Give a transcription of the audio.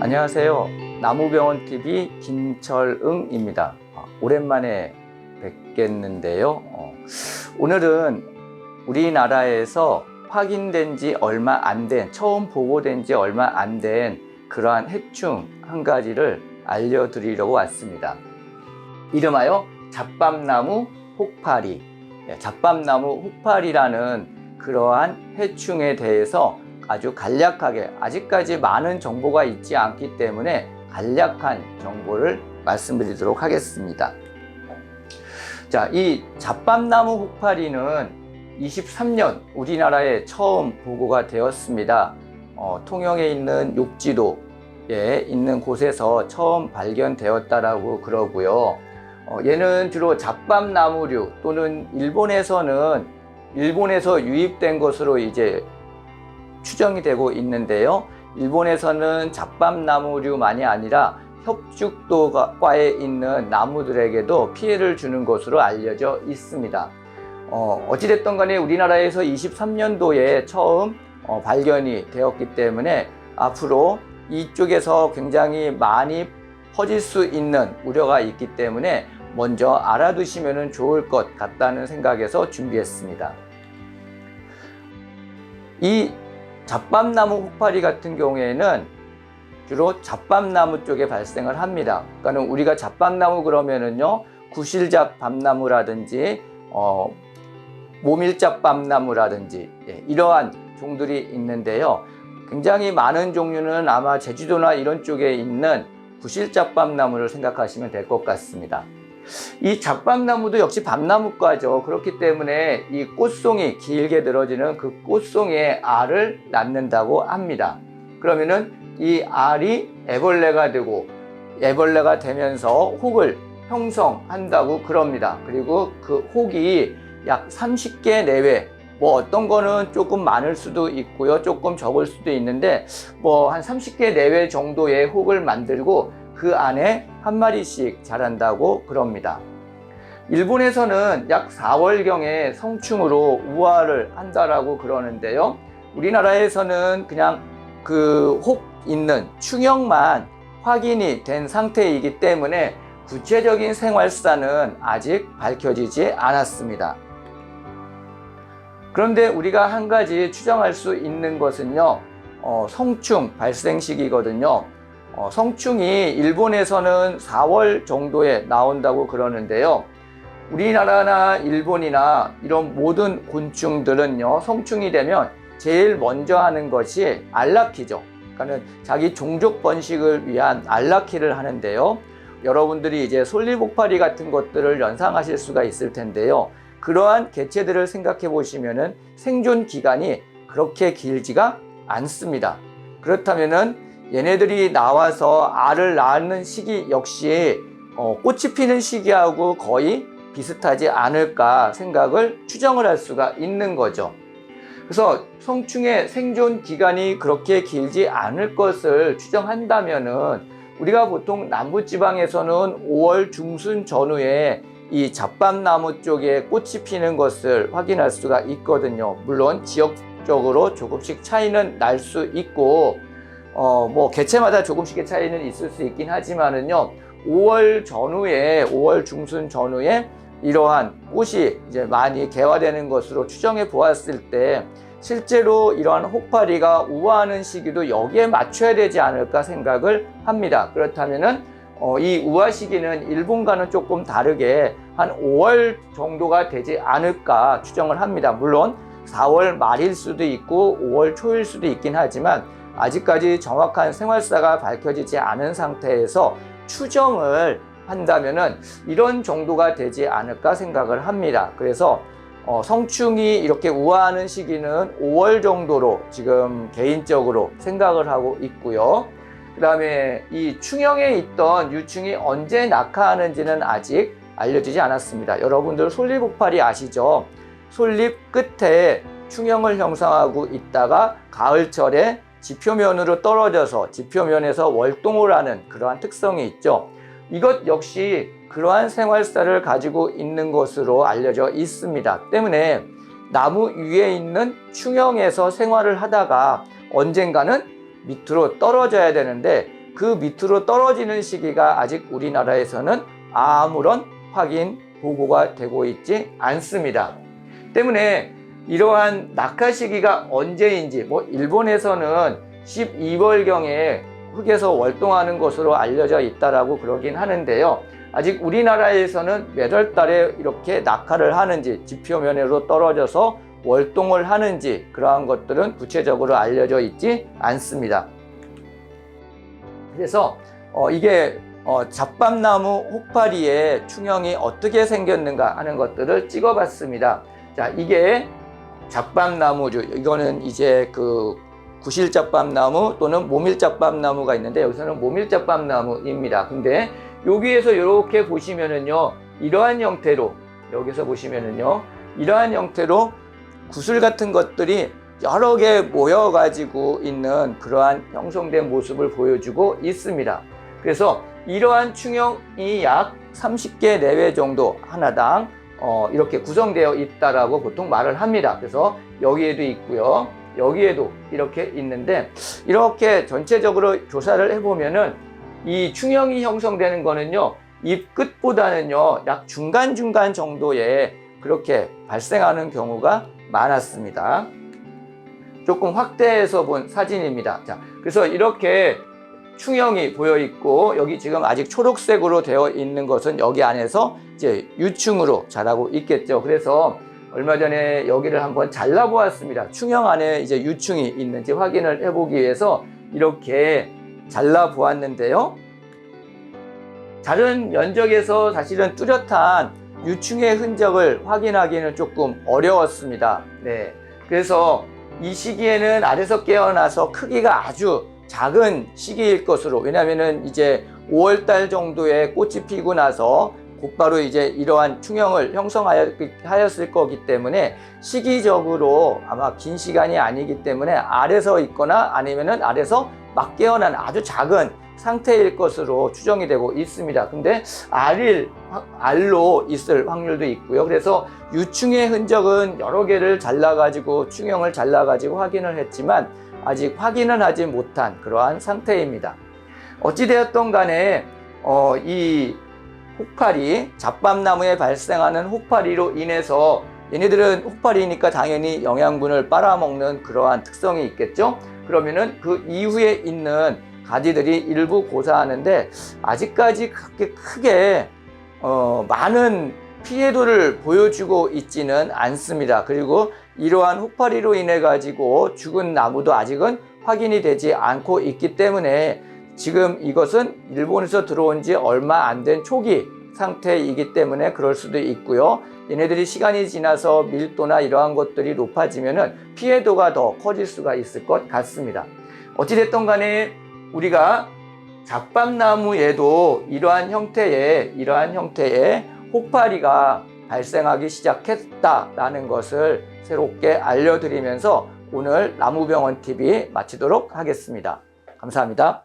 안녕하세요. 나무병원TV 김철응입니다. 오랜만에 뵙겠는데요. 오늘은 우리나라에서 확인된 지 얼마 안 된, 처음 보고된 지 얼마 안 된 그러한 해충 한 가지를 알려드리려고 왔습니다. 이름하여 잡밤나무 혹파리. 잡밤나무 혹파리라는 그러한 해충에 대해서 아주 간략하게, 아직까지 많은 정보가 있지 않기 때문에 간략한 정보를 말씀드리도록 하겠습니다. 자, 이 잡밤나무 혹파리는 23년 우리나라에 처음 보고가 되었습니다. 통영에 있는 욕지도에 있는 곳에서 처음 발견되었다라고 그러고요. 얘는 주로 잡밤나무류 또는 일본에서 유입된 것으로 이제 추정이 되고 있는데요. 일본에서는 잡밤나무류만이 아니라 협죽도과에 있는 나무들에게도 피해를 주는 것으로 알려져 있습니다. 어찌됐든 간에 우리나라에서 23년도에 처음 발견이 되었기 때문에 앞으로 이쪽에서 굉장히 많이 퍼질 수 있는 우려가 있기 때문에 먼저 알아두시면 좋을 것 같다는 생각에서 준비했습니다. 이 잡밤나무 혹파리 같은 경우에는 주로 잡밤나무 쪽에 발생을 합니다. 그러니까 우리가 잡밤나무 그러면은요, 구실잡밤나무라든지 모밀잡밤나무라든지 이러한 종들이 있는데요. 굉장히 많은 종류는 아마 제주도나 이런 쪽에 있는 구실잡밤나무를 생각하시면 될 것 같습니다. 이 잡밤나무도 역시 밤나무과죠. 그렇기 때문에 이 꽃송이 길게 늘어지는 그 꽃송이에 알을 낳는다고 합니다. 그러면은 이 알이 애벌레가 되고 애벌레가 되면서 혹을 형성한다고 그럽니다. 그리고 그 혹이 약 30개 내외, 어떤 거는 조금 많을 수도 있고요, 조금 적을 수도 있는데 한 30개 내외 정도의 혹을 만들고 그 안에 한 마리씩 자란다고 그럽니다. 일본에서는 약 4월경에 성충으로 우화를 한다라고 그러는데요. 우리나라에서는 그냥 그 혹 있는 충형만 확인이 된 상태이기 때문에 구체적인 생활사는 아직 밝혀지지 않았습니다. 그런데 우리가 한 가지 추정할 수 있는 것은요, 성충 발생 시기거든요. 성충이 일본에서는 4월 정도에 나온다고 그러는데요. 우리나라나 일본이나 이런 모든 곤충들은요, 성충이 되면 제일 먼저 하는 것이 알라키죠. 그러니까 자기 종족 번식을 위한 알라키를 하는데요. 여러분들이 이제 솔리복파리 같은 것들을 연상하실 수가 있을 텐데요. 그러한 개체들을 생각해 보시면은 생존 기간이 그렇게 길지가 않습니다. 그렇다면은 얘네들이 나와서 알을 낳는 시기 역시 꽃이 피는 시기하고 거의 비슷하지 않을까 생각을 추정을 할 수가 있는 거죠. 그래서 성충의 생존 기간이 그렇게 길지 않을 것을 추정한다면은 우리가 보통 남부지방에서는 5월 중순 전후에 이 잡밤나무 쪽에 꽃이 피는 것을 확인할 수가 있거든요. 물론 지역적으로 조금씩 차이는 날 수 있고 개체마다 조금씩의 차이는 있을 수 있긴 하지만은요, 5월 중순 전후에 이러한 꽃이 이제 많이 개화되는 것으로 추정해 보았을 때 실제로 이러한 혹파리가 우화하는 시기도 여기에 맞춰야 되지 않을까 생각을 합니다. 그렇다면은 이 우화 시기는 일본과는 조금 다르게 한 5월 정도가 되지 않을까 추정을 합니다. 물론 4월 말일 수도 있고 5월 초일 수도 있긴 하지만 아직까지 정확한 생활사가 밝혀지지 않은 상태에서 추정을 한다면은 이런 정도가 되지 않을까 생각을 합니다. 그래서 성충이 이렇게 우화하는 시기는 5월 정도로 지금 개인적으로 생각을 하고 있고요. 그 다음에 이 충형에 있던 유충이 언제 낙하하는지는 아직 알려지지 않았습니다. 여러분들 솔잎옥파리 아시죠? 솔잎 끝에 충형을 형성하고 있다가 가을철에 지표면으로 떨어져서 지표면에서 월동을 하는 그러한 특성이 있죠. 이것 역시 그러한 생활사를 가지고 있는 것으로 알려져 있습니다. 때문에 나무 위에 있는 충형에서 생활을 하다가 언젠가는 밑으로 떨어져야 되는데 그 밑으로 떨어지는 시기가 아직 우리나라에서는 아무런 확인 보고가 되고 있지 않습니다. 때문에 이러한 낙하 시기가 언제인지 일본에서는 12월경에 흙에서 월동하는 것으로 알려져 있다라고 그러긴 하는데요. 아직 우리나라에서는 몇 월 달에 이렇게 낙하를 하는지, 지표면으로 떨어져서 월동을 하는지 그러한 것들은 구체적으로 알려져 있지 않습니다. 그래서 이게 잡밤나무 혹파리의 충형이 어떻게 생겼는가 하는 것들을 찍어봤습니다. 자, 이게 잡밤나무죠. 이거는 이제 그 구실잡밤나무 또는 모밀잡밤나무가 있는데 여기서는 모밀잡밤나무입니다. 근데 여기에서 이렇게 보시면은요, 이러한 형태로, 여기서 보시면은요, 이러한 형태로 구슬 같은 것들이 여러 개 모여가지고 있는 그러한 형성된 모습을 보여주고 있습니다. 그래서 이러한 충형이 약 30개 내외 정도 하나당 이렇게 구성되어 있다라고 보통 말을 합니다. 그래서 여기에도 있고요, 여기에도 이렇게 있는데, 이렇게 전체적으로 조사를 해보면은 이 충형이 형성되는 거는요, 잎 끝보다는요 약 중간중간 정도에 그렇게 발생하는 경우가 많았습니다. 조금 확대해서 본 사진입니다. 자, 그래서 이렇게 충형이 보여 있고, 여기 지금 아직 초록색으로 되어 있는 것은 여기 안에서 이제 유충으로 자라고 있겠죠. 그래서 얼마 전에 여기를 한번 잘라 보았습니다. 충형 안에 이제 유충이 있는지 확인을 해보기 위해서 이렇게 잘라 보았는데요. 다른 면적에서 사실은 뚜렷한 유충의 흔적을 확인하기는 조금 어려웠습니다. 네. 그래서 이 시기에는 알에서 깨어나서 크기가 아주 작은 시기일 것으로, 왜냐하면은 이제 5월달 정도에 꽃이 피고 나서 곧바로 이제 이러한 충형을 형성하였을 거기 때문에 시기적으로 아마 긴 시간이 아니기 때문에 알에서 있거나 아니면은 알에서 막 깨어난 아주 작은 상태일 것으로 추정이 되고 있습니다. 근데 알로 있을 확률도 있고요. 그래서 유충의 흔적은 여러 개를 잘라가지고 충형을 잘라가지고 확인을 했지만 아직 확인은 하지 못한 그러한 상태입니다. 어찌되었던 간에 이 혹파리, 잡밤나무에 발생하는 혹파리로 인해서, 얘네들은 혹파리니까 당연히 영양분을 빨아먹는 그러한 특성이 있겠죠. 그러면은 그 이후에 있는 가지들이 일부 고사하는데 아직까지 그렇게 크게 많은 피해도를 보여주고 있지는 않습니다. 그리고 이러한 혹파리로 인해 가지고 죽은 나무도 아직은 확인이 되지 않고 있기 때문에 지금 이것은 일본에서 들어온 지 얼마 안 된 초기 상태이기 때문에 그럴 수도 있고요. 얘네들이 시간이 지나서 밀도나 이러한 것들이 높아지면은 피해도가 더 커질 수가 있을 것 같습니다. 어찌됐든 간에 우리가 잡밤나무에도 이러한 형태의 혹파리가 발생하기 시작했다라는 것을 새롭게 알려드리면서 오늘 나무병원 TV 마치도록 하겠습니다. 감사합니다.